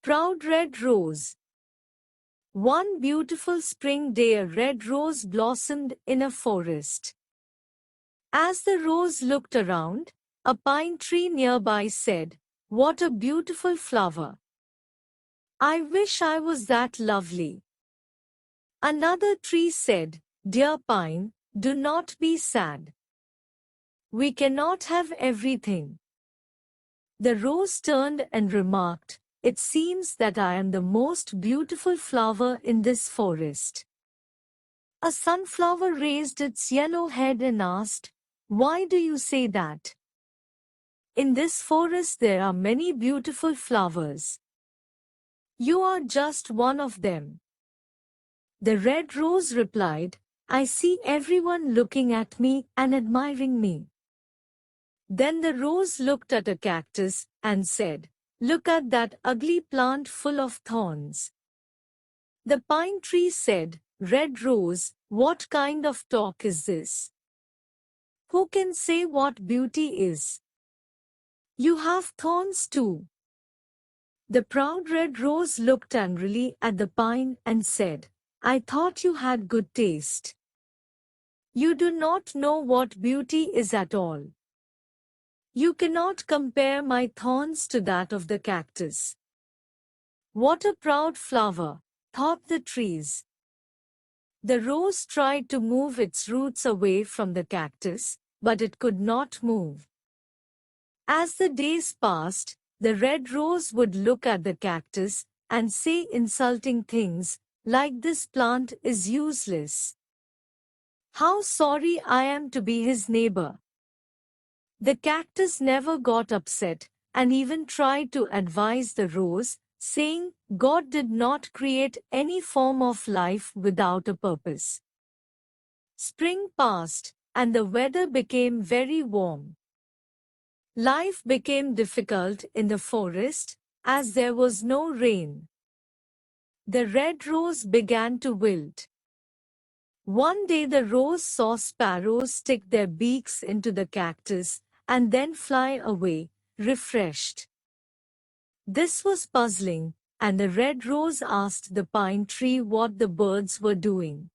Proud red rose. One beautiful spring day a red rose blossomed in a forest. As the rose looked around, a pine tree nearby said, "What a beautiful flower! I wish I was that lovely." Another tree said, "Dear pine, do not be sad. We cannot have everything." The rose turned and remarked, "It seems that I am the most beautiful flower in this forest." A sunflower raised its yellow head and asked, "Why do you say that? In this forest there are many beautiful flowers. You are just one of them." The red rose replied, "I see everyone looking at me and admiring me." Then the rose looked at a cactus and said, "Look at that ugly plant full of thorns." The pine tree said, "Red rose, what kind of talk is this? Who can say what beauty is? You have thorns too." The proud red rose looked angrily at the pine and said, "I thought you had good taste. You do not know what beauty is at all. You cannot compare my thorns to that of the cactus." "What a proud flower," thought the trees. The rose tried to move its roots away from the cactus, but it could not move. As the days passed, the red rose would look at the cactus and say insulting things, like, "This plant is useless. How sorry I am to be his neighbor." The cactus never got upset and even tried to advise the rose, saying, "God did not create any form of life without a purpose." Spring passed, and the weather became very warm. Life became difficult in the forest, as there was no rain. The red rose began to wilt. One day the rose saw sparrows stick their beaks into the cactus and then fly away, refreshed. This was puzzling, and the red rose asked the pine tree what the birds were doing.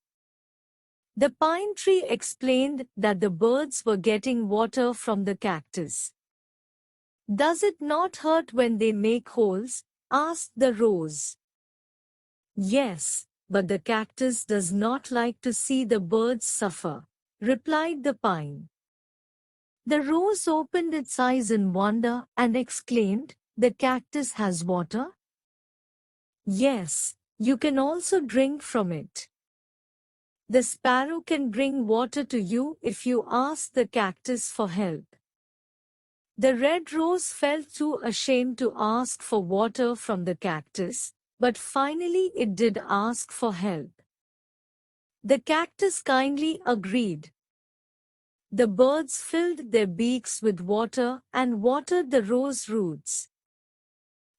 The pine tree explained that the birds were getting water from the cactus. "Does it not hurt when they make holes?" asked the rose. "Yes, but the cactus does not like to see the birds suffer," replied the pine. The rose opened its eyes in wonder and exclaimed, "The cactus has water?" "Yes, you can also drink from it. The sparrow can bring water to you if you ask the cactus for help." The red rose felt too ashamed to ask for water from the cactus, but finally it did ask for help. The cactus kindly agreed. The birds filled their beaks with water and watered the rose roots.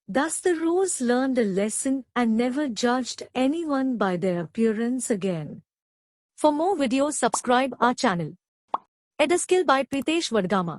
Thus the rose learned a lesson and never judged anyone by their appearance again. For more videos, subscribe our channel. Ed a skill by Pritesh Vadgama.